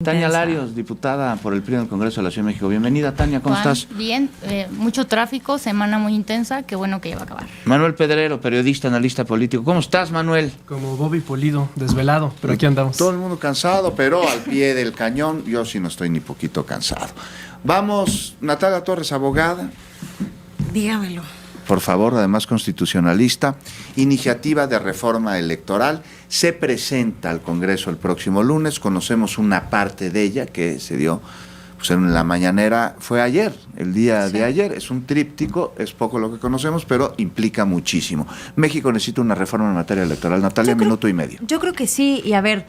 Tania Larios, diputada por el PRI en el Congreso de la Ciudad de México. Bienvenida, Tania, ¿cómo Juan, estás? Bien, mucho tráfico, semana muy intensa, qué bueno que ya va a acabar. Manuel Pedrero, periodista, analista político. ¿Cómo estás, Manuel? Como Bobby Pulido, desvelado, pero aquí andamos. Todo el mundo cansado, pero al pie del cañón. Yo sí no estoy ni poquito cansado. Vamos, Natalia Torres, abogada. Dígamelo. Por favor, además constitucionalista, iniciativa de reforma electoral, se presenta al Congreso el próximo lunes, conocemos una parte de ella que se dio pues en la mañanera, fue ayer, el día de ayer, es un tríptico, es poco lo que conocemos, pero implica muchísimo. México necesita una reforma en materia electoral. Natalia, minuto y medio. Yo creo que sí, y a ver,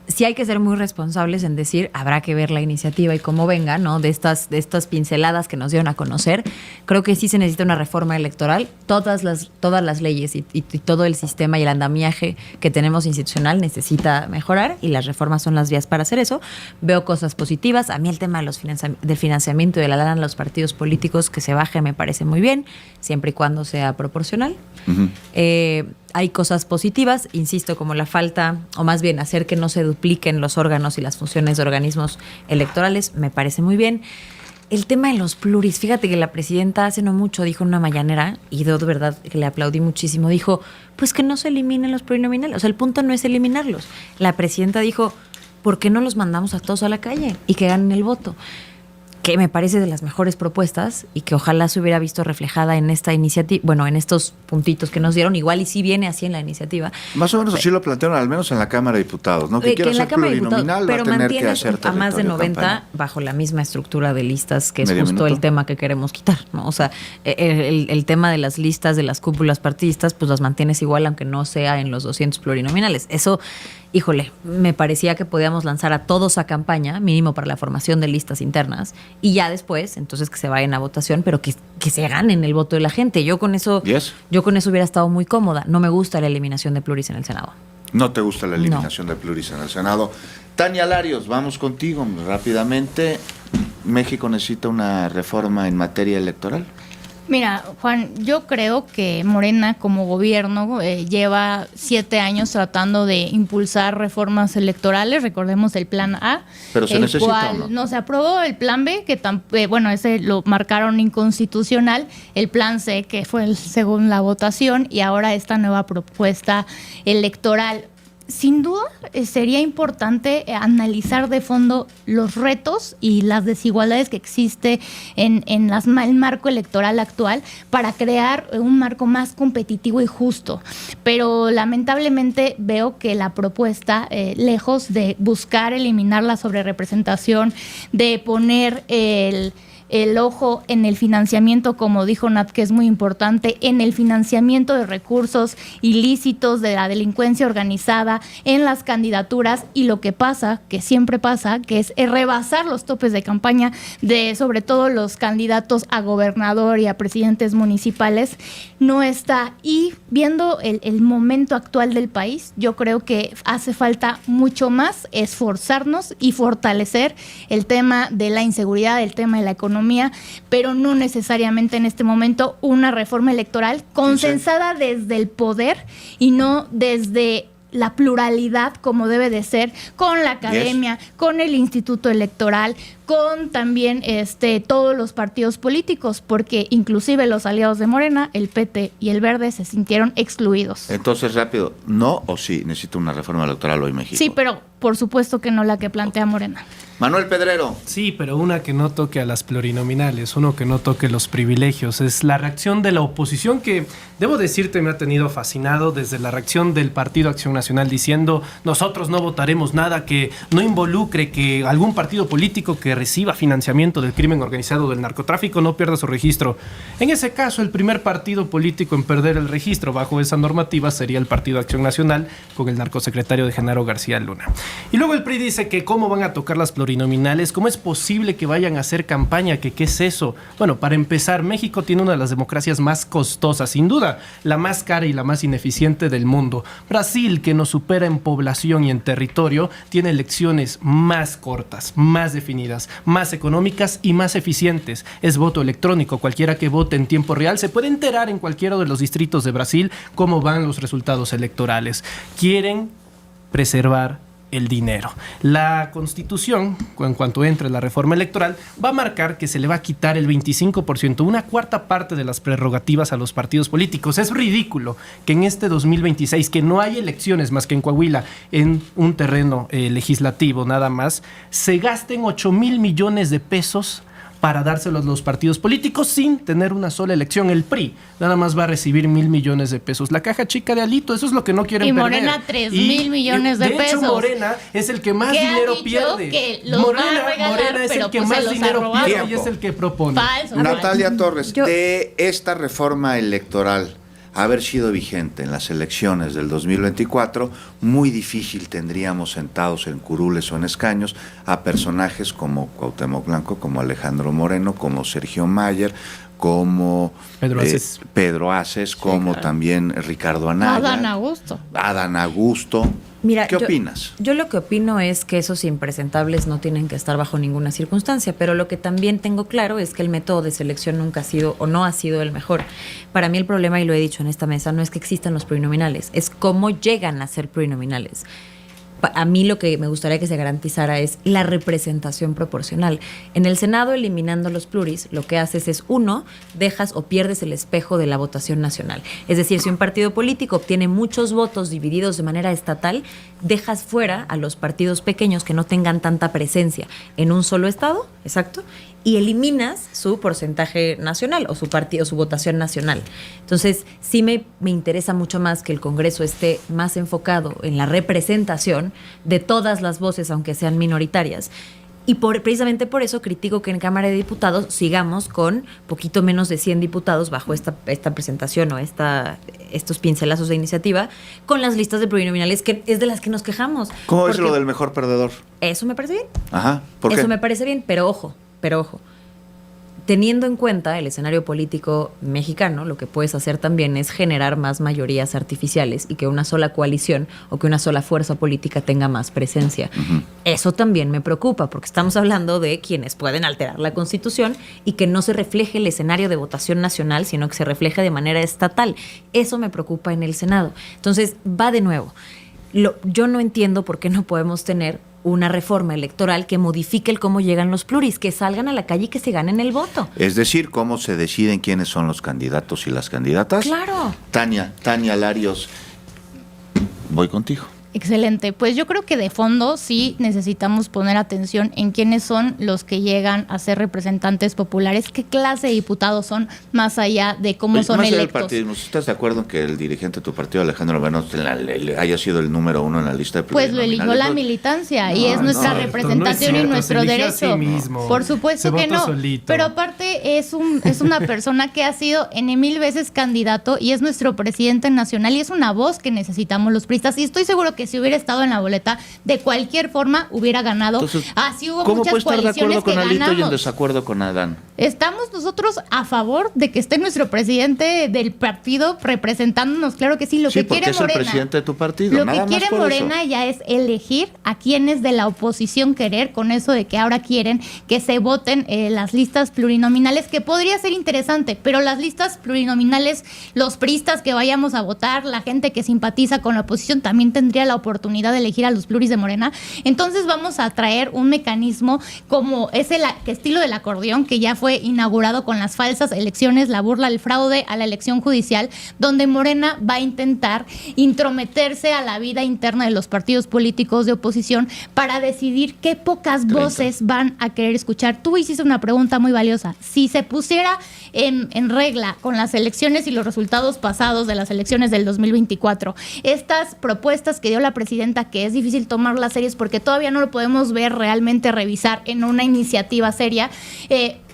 sí hay que ser muy responsables en decir, habrá que ver la iniciativa y cómo venga, ¿no? De estas pinceladas que nos dieron a conocer. Creo que sí se necesita una reforma electoral. Todas las leyes y todo el sistema y el andamiaje que tenemos institucional necesita mejorar y las reformas son las vías para hacer eso. Veo cosas positivas. A mí el tema de del financiamiento y de la lana a los partidos políticos que se baje me parece muy bien, siempre y cuando sea proporcional. Uh-huh. Hay cosas positivas, insisto, como la falta, o más bien hacer que no se dupliquen los órganos y las funciones de organismos electorales, me parece muy bien. El tema de los pluris, fíjate que la presidenta hace no mucho dijo en una mañanera, y yo de verdad que le aplaudí muchísimo, dijo, pues que no se eliminen los plurinominales, o sea, el punto no es eliminarlos. La presidenta dijo, ¿por qué no los mandamos a todos a la calle y que ganen el voto? Que me parece de las mejores propuestas y que ojalá se hubiera visto reflejada en esta iniciativa, bueno, en estos puntitos que nos dieron, igual y sí viene así en la iniciativa. Más o menos así lo plantearon, al menos en la Cámara de Diputados, ¿no? Que quiera ser plurinominal, va a tener que hacer a más de 90 campaña. Bajo la misma estructura de listas, que es Medio justo minuto. el tema que queremos quitar, ¿no? O sea, el tema de las listas, de las cúpulas partidistas, pues las mantienes igual, aunque no sea en los 200 plurinominales. Eso, híjole, me parecía que podíamos lanzar a todos a campaña, mínimo para la formación de listas internas, y ya después, entonces que se vayan a votación, pero que se ganen el voto de la gente. Yo con eso hubiera estado muy cómoda. No me gusta la eliminación de pluris en el Senado. No te gusta la eliminación de pluris en el Senado. Tania Larios, vamos contigo rápidamente. ¿México necesita una reforma en materia electoral? Mira, Juan, yo creo que Morena como gobierno lleva 7 años tratando de impulsar reformas electorales. Recordemos el Plan A, pero se necesita, cual no se aprobó. El Plan B, que ese lo marcaron inconstitucional. El Plan C, que fue según la votación, y ahora esta nueva propuesta electoral. Sin duda, sería importante analizar de fondo los retos y las desigualdades que existe en el marco electoral actual para crear un marco más competitivo y justo. Pero lamentablemente veo que la propuesta, lejos de buscar eliminar la sobrerepresentación, de poner el ojo en el financiamiento, como dijo Nat, que es muy importante, en el financiamiento de recursos ilícitos de la delincuencia organizada, en las candidaturas, y lo que pasa, que siempre pasa, que es rebasar los topes de campaña de sobre todo los candidatos a gobernador y a presidentes municipales, no está. Y viendo el momento actual del país, yo creo que hace falta mucho más esforzarnos y fortalecer el tema de la inseguridad, el tema de la economía, pero no necesariamente en este momento una reforma electoral consensada desde el poder y no desde la pluralidad como debe de ser, con la academia, con el Instituto Electoral, con también todos los partidos políticos, porque inclusive los aliados de Morena, el PT y el Verde, se sintieron excluidos. Entonces, rápido, ¿no o sí necesita una reforma electoral hoy México? Sí, pero por supuesto que no la que plantea Morena. Manuel Pedrero. Sí, pero una que no toque a las plurinominales, uno que no toque los privilegios. Es la reacción de la oposición que, debo decirte, me ha tenido fascinado desde la reacción del Partido Acción Nacional diciendo nosotros no votaremos nada que no involucre que algún partido político que reciba financiamiento del crimen organizado, del narcotráfico, no pierda su registro. En ese caso, el primer partido político en perder el registro bajo esa normativa sería el Partido Acción Nacional, con el narcosecretario de Genaro García Luna. Y luego el PRI dice que cómo van a tocar las plurinominales, cómo es posible que vayan a hacer campaña, que qué es eso. Bueno, para empezar, México tiene una de las democracias más costosas, sin duda, la más cara y la más ineficiente del mundo. Brasil, que nos supera en población y en territorio, tiene elecciones más cortas, más definidas, más económicas y más eficientes. Es voto electrónico, cualquiera que vote en tiempo real se puede enterar en cualquiera de los distritos de Brasil cómo van los resultados electorales. Quieren preservar el dinero. La Constitución, en cuanto entre la reforma electoral, va a marcar que se le va a quitar el 25%, una cuarta parte de las prerrogativas a los partidos políticos. Es ridículo que en este 2026, que no hay elecciones más que en Coahuila, en un terreno legislativo nada más, se gasten 8,000 millones de pesos para dárselos a los partidos políticos sin tener una sola elección. El PRI nada más va a recibir 1,000 millones de pesos. La caja chica de Alito, eso es lo que no quieren perder. Y Morena 3,000 millones de pesos. De hecho, Morena es el que más dinero pierde. Que los va a regalar, Morena es el que más dinero pierde y es el que propone. Falso. Natalia Torres, de esta reforma electoral haber sido vigente en las elecciones del 2024, muy difícil tendríamos sentados en curules o en escaños a personajes como Cuauhtémoc Blanco, como Alejandro Moreno, como Sergio Mayer, como Pedro Aces, como claro, también Ricardo Anaya. Adán Augusto. Mira, ¿qué opinas? Yo lo que opino es que esos impresentables no tienen que estar bajo ninguna circunstancia, pero lo que también tengo claro es que el método de selección nunca ha sido o no ha sido el mejor. Para mí el problema, y lo he dicho en esta mesa, no es que existan los plurinominales, es cómo llegan a ser plurinominales. A mí lo que me gustaría que se garantizara es la representación proporcional. En el Senado, eliminando los pluris, lo que haces es, uno, dejas o pierdes el espejo de la votación nacional. Es decir, si un partido político obtiene muchos votos divididos de manera estatal, dejas fuera a los partidos pequeños que no tengan tanta presencia en un solo estado, exacto, y eliminas su porcentaje nacional o su partido, su votación nacional. Entonces, sí me interesa mucho más que el Congreso esté más enfocado en la representación de todas las voces, aunque sean minoritarias. Y precisamente por eso critico que en Cámara de Diputados sigamos con poquito menos de 100 diputados bajo esta presentación o estos pincelazos de iniciativa, con las listas de plurinominales, que es de las que nos quejamos. ¿Cómo es lo del mejor perdedor? Eso me parece bien. Ajá, ¿por qué? Eso me parece bien, pero ojo, teniendo en cuenta el escenario político mexicano, lo que puedes hacer también es generar más mayorías artificiales y que una sola coalición o que una sola fuerza política tenga más presencia. Uh-huh. Eso también me preocupa, porque estamos hablando de quienes pueden alterar la Constitución y que no se refleje el escenario de votación nacional, sino que se refleje de manera estatal. Eso me preocupa en el Senado. Entonces, va de nuevo. Yo no entiendo por qué no podemos tener una reforma electoral que modifique el cómo llegan los pluris, que salgan a la calle y que se ganen el voto. Es decir, cómo se deciden quiénes son los candidatos y las candidatas. Claro. Tania Larios, voy contigo. Excelente. Pues yo creo que de fondo sí necesitamos poner atención en quiénes son los que llegan a ser representantes populares, qué clase de diputados son, más allá de cómo son electos. ¿Estás de acuerdo en que el dirigente de tu partido, Alejandro Moreno, haya sido el número 1 en la lista de plurinominales? Pues lo eligió la militancia y es nuestra representación y nuestro derecho. Por supuesto que no. Solito. Pero aparte es una persona que ha sido N 1000 veces candidato y es nuestro presidente nacional y es una voz que necesitamos los priistas. Y estoy seguro que si hubiera estado en la boleta, de cualquier forma hubiera ganado. Entonces, así hubo ¿cómo muchas puede estar de acuerdo con Alito ganamos? Y en desacuerdo con Adán? Estamos nosotros a favor de que esté nuestro presidente del partido representándonos, claro que sí. Lo que quiere porque es Morena, el presidente de tu partido. Lo nada que quiere más por Morena eso. ya es elegir a quienes de la oposición querer, con eso de que ahora quieren que se voten las listas plurinominales, que podría ser interesante, pero las listas plurinominales, los priistas que vayamos a votar, la gente que simpatiza con la oposición también tendría la oportunidad de elegir a los pluris de Morena. Entonces vamos a traer un mecanismo como es el estilo del acordeón, que ya fue inaugurado con las falsas elecciones, la burla, el fraude a la elección judicial, donde Morena va a intentar intrometerse a la vida interna de los partidos políticos de oposición para decidir qué pocas voces van a querer escuchar. Tú hiciste una pregunta muy valiosa. Si se pusiera en regla con las elecciones y los resultados pasados de las elecciones del 2024, estas propuestas que dio la presidenta, que es difícil tomarlas serias porque todavía no lo podemos ver realmente, revisar en una iniciativa seria,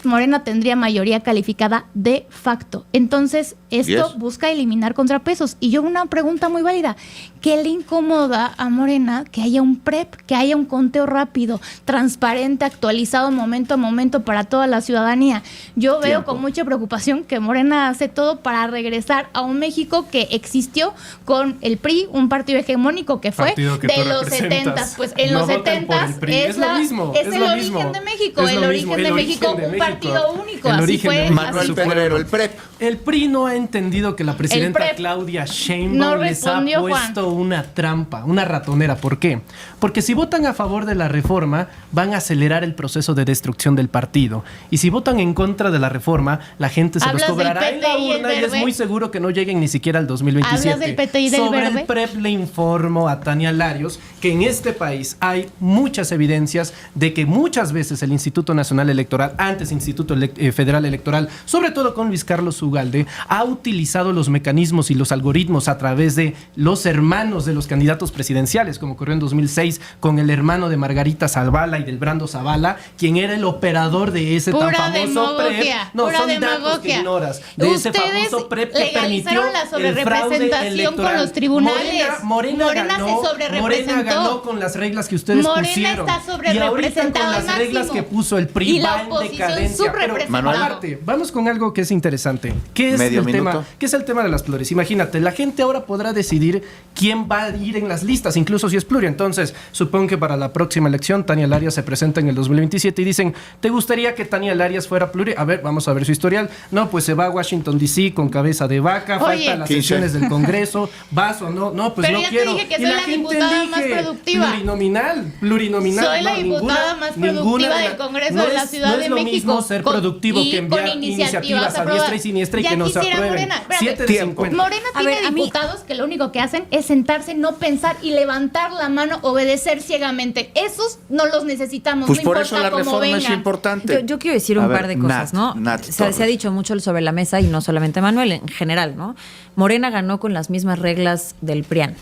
Morena tendría mayoría calificada de facto. Entonces, esto busca eliminar contrapesos. Y yo una pregunta muy válida, ¿qué le incomoda a Morena que haya un PREP, que haya un conteo rápido, transparente, actualizado momento a momento para toda la ciudadanía? Yo veo con mucha preocupación que Morena hace todo para regresar a un México que existió con el PRI, un partido hegemónico que fue de los 70. Pues en los 70 es el origen de México, el origen de México, un partido único, el así origen fue. de un Manuel su Pedrero, pueblo. el PREP. El PRI no ha entendido que la presidenta PREP Claudia no Sheinbaum les ha respondió, puesto una trampa, una ratonera. ¿Por qué? Porque si votan a favor de la reforma, van a acelerar el proceso de destrucción del partido. Y si votan en contra de la reforma, la gente se los ¿Hablas del cobrará en la PT y el urna y es Verde? muy seguro que no lleguen ni siquiera al 2027. ¿Hablas del PT y del Sobre Verde? el PREP le informo a Tania Larios que en este país hay muchas evidencias de que muchas veces el Instituto Nacional Electoral, antes Instituto Federal Electoral, sobre todo con Luis Carlos Ugalde, ha utilizado los mecanismos y los algoritmos a través de los hermanos de los candidatos presidenciales, como ocurrió en 2006 con el hermano de Margarita Zavala y del Brando Zavala, quien era el operador de ese Pura tan famoso demagogia, PREP. No, pura son datos que demagogia. ignoras. De ese Ustedes famoso PREP que permitió legalizaron la el fraude sobrerepresentación electoral. con los tribunales. Morena Morena ganó, se sobrerepresentó. Morena ganó con las reglas que ustedes Morena pusieron. está sobrerepresentado Y ahorita con al las reglas máximo. que puso el PRI Y la va en oposición decadencia. Pero subrepresentada. aparte, vamos con algo que es interesante. ¿Qué es Medio el minuto. tema? ¿Qué es el tema de las plures? Imagínate, la gente ahora podrá decidir quién va a ir en las listas, incluso si es pluria. Entonces, supongo que para la próxima elección Tania Larias se presenta en el 2027 y dicen, ¿te gustaría que Tania Larias fuera pluria? A ver, vamos a ver su historial. No, pues se va a Washington D.C. con cabeza de vaca, Oye. faltan las 15. sesiones del Congreso, ¿vas o no? No, pues Pero no ya te quiero. dije que Y soy la gente diputada más elige productiva. Plurinominal. Soy la No, diputada más productiva del Congreso de la Ciudad no de es lo México. mismo ser Con- productivo y que enviar con iniciativas a aprobadas. diestra y siniestra y Ya que no se quisiera aprueben. Morena. Espérate. 7 de Tiempo. 50. Morena A tiene ver, a mí- diputados que lo único que hacen es sentarse, no pensar y levantar la mano, obedecer ciegamente. Esos no los necesitamos. Pues no por importa eso la cómo reforma es vengan. importante. Yo quiero decir un A ver, par de cosas, ¿no? Nat Se ha Torres. dicho mucho sobre la mesa y no solamente Manuel, en general, ¿no? Morena ganó con las mismas reglas del PRIAN.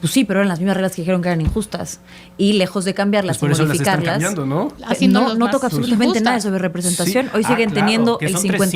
Pues sí, pero eran las mismas reglas que dijeron que eran injustas. Y lejos de cambiarlas Pues por y eso las están modificarlas. cambiando, ¿no? Haciéndolos No más toca absolutamente injustas. nada de sobre representación. Sí. Hoy siguen Claro, teniendo que el son 300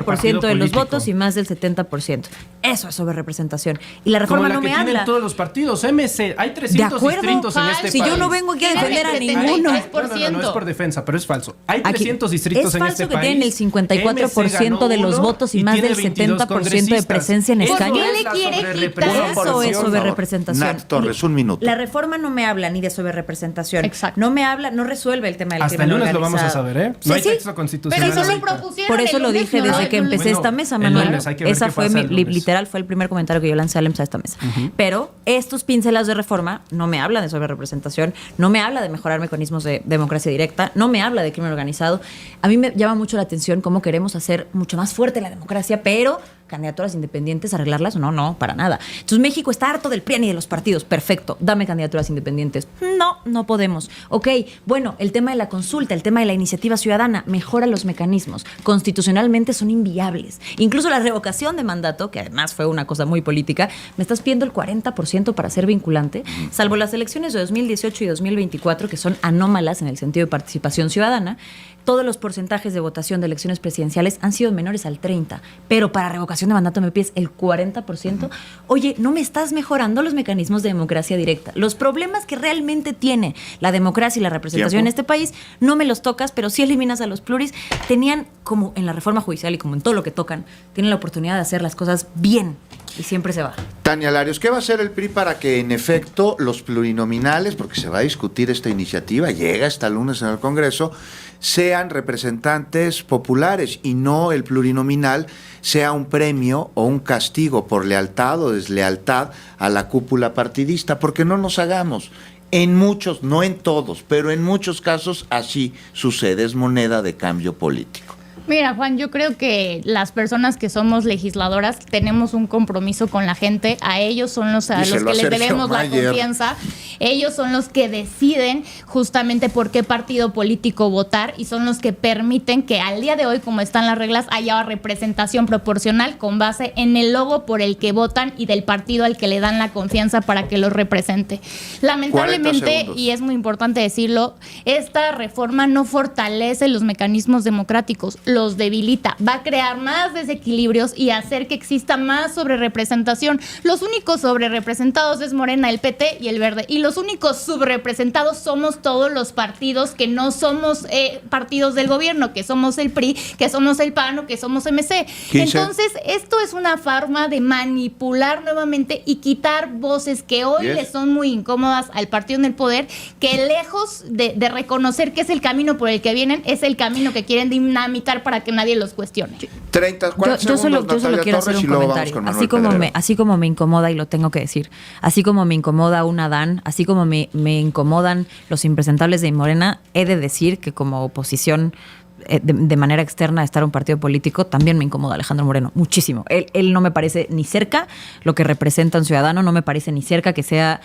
por 54% de los partido votos y político. más del 70%. Eso es sobre representación. Y la reforma Como la no que me tienen habla. todos los partidos. MC, hay 300 De acuerdo, distritos en falso. este Si país. yo no vengo aquí a Tienen defender a el ninguno. 73%. No es por defensa, pero es falso. Hay Aquí, 300 distritos es en falso este que país. tienen el 54% de los MC ganó votos y uno más tiene del 22 70% de presencia en Eso escaños. ¿Por qué es le la quiere sobrerepresentación. quitar? Eso es Por sobre favor. representación. Nat Torres, un minuto. La reforma no me habla ni de sobre representación. Exacto. No me habla, no resuelve el tema del Hasta el crimen lunes lo vamos a organizado. saber, ¿eh? Sí, No hay sí. texto constitucional. Pero eso lo ahorita. propusieron. Por eso el lo lunes, dije ¿no? desde que empecé Bueno, esta mesa, el Manuel. lunes, hay que ver Esa qué fue pasa mi, el lunes. literal, fue el primer comentario que yo lancé al EMSA esta mesa. Pero estos pincelados de reforma no me hablan de sobre representación, no me habla de mejorar mecanismos de democracia directa, no me habla de crimen organizado. A mí me llama mucho la atención cómo queremos hacer mucho más fuerte la democracia, pero candidaturas independientes, arreglarlas, no, para nada. Entonces México está harto del PRIAN y de los partidos. Perfecto, dame candidaturas independientes. No podemos. Ok, bueno, el tema de la consulta, el tema de la iniciativa ciudadana, mejora los mecanismos. Constitucionalmente son inviables. Incluso la revocación de mandato, que además fue una cosa muy política, me estás pidiendo el 40% para ser vinculante, salvo las elecciones de 2018 y 2024, que son anómalas en el sentido de participación ciudadana. Todos los porcentajes de votación de elecciones presidenciales han sido menores al 30%, pero para revocación de mandato me pides el 40%. Oye, no me estás mejorando los mecanismos de democracia directa. Los problemas que realmente tiene la democracia y la representación en este país, no me los tocas, pero sí eliminas a los pluris. Tenían, como en la reforma judicial y como en todo lo que tocan, tienen la oportunidad de hacer las cosas bien y siempre se va. Tania Larios, ¿qué va a hacer el PRI para que en efecto los plurinominales, porque se va a discutir esta iniciativa, llega hasta el lunes en el Congreso, sean representantes populares y no el plurinominal sea un premio o un castigo por lealtad o deslealtad a la cúpula partidista? Porque no nos hagamos. En muchos, no en todos, pero en muchos casos así sucede, es moneda de cambio político. Mira, Juan, yo creo que las personas que somos legisladoras tenemos un compromiso con la gente. A ellos son los a los Díselo que a les Sergio debemos la Mayer. confianza. Ellos son los que deciden justamente por qué partido político votar y son los que permiten que al día de hoy, como están las reglas, haya representación proporcional con base en el logo por el que votan y del partido al que le dan la confianza para que los represente. 40 Lamentablemente, segundos. y es muy importante decirlo, esta reforma no fortalece los mecanismos democráticos. los debilita, va a crear más desequilibrios y hacer que exista más sobrerepresentación. Los únicos sobrerepresentados es Morena, el PT y el Verde, y los únicos subrepresentados somos todos los partidos que no somos partidos del gobierno, que somos el PRI, que somos el PAN o que somos MC. 15. Entonces, esto es una forma de manipular nuevamente y quitar voces que hoy Yes. le son muy incómodas al partido en el poder, que lejos de reconocer que es el camino por el que vienen, es el camino que quieren dinamitar para que nadie los cuestione. 30, 40 Yo solo segundos, quiero Natalia hacer Torres, un y luego vamos comentario. con Manuel Así como me incomoda, y lo tengo que decir, así como me incomoda un Adán, así como me incomodan los impresentables de Morena, he de decir que como oposición de manera externa a estar un partido político, también me incomoda Alejandro Moreno, muchísimo. Él no me parece ni cerca lo que representa un ciudadano, no me parece ni cerca que sea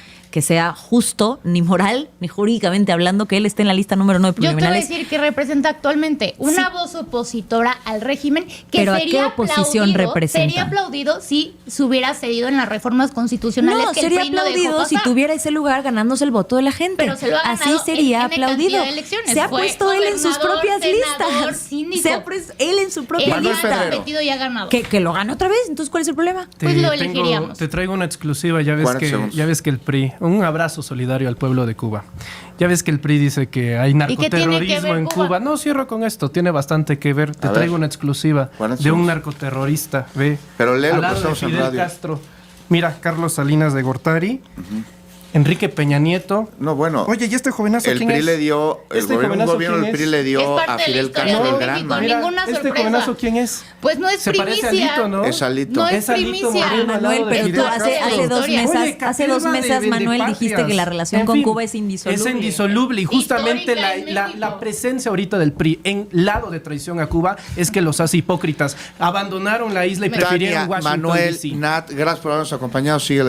justo, ni moral, ni jurídicamente hablando, que él esté en la lista número 9 de Yo te voy a plurinominales. decir que representa actualmente una voz opositora al régimen que ¿Pero a sería qué oposición representa? Sería aplaudido si se hubiera cedido en las reformas constitucionales. No, que el sería PRI no dejó aplaudido si pasar. tuviera ese lugar ganándose el voto de la gente. Pero se lo ha Así ganado sería en N aplaudido. cantidad de elecciones. Se ha Fue puesto él en sus gobernador, propias senador, listas. síndico. Se ha puesto él en su propia Manuel Él lista. ya ha Pedrero. repetido y ha ganado. Que lo gane otra vez. Entonces, ¿cuál es el problema? Pues lo elegiríamos. Te traigo una exclusiva, ya ves 40 segundos. que el PRI, un abrazo solidario al pueblo de Cuba. Ya ves que el PRI dice que hay qué tiene que narcoterrorismo ver en Cuba? Cuba. No, cierro con esto, tiene bastante que ver. Te A traigo ver. una exclusiva 40 de un segundos. narcoterrorista, ve. Pero léelo, al lado pues, de estamos en Fidel radio. Castro. Mira, Carlos Salinas de Gortari, Enrique Peña Nieto. No, bueno. Oye, ¿y este jovenazo el quién PRI es? le dio, el ¿Este gobierno, jovenazo del quién PRI es? le dio Es parte a de la Fidel historia Castro de el México, Granma. ninguna este sorpresa. jovenazo quién es? Pues no es Se parece a primicia. Alito, ¿no? Es Alito. No es Alito primicia. Moreno al lado Manuel, de pero Fidel tú Castro. hace dos Oye, mesas, Caterva Manuel, de dijiste que la relación En con fin, Cuba es indisoluble. Es indisoluble y justamente Histórica en México. la presencia ahorita del PRI en lado de traición a Cuba es que los hace hipócritas. Abandonaron la isla y prefirieron Tania, Washington, Manuel, D.C. Nat, gracias por habernos acompañado. Sigue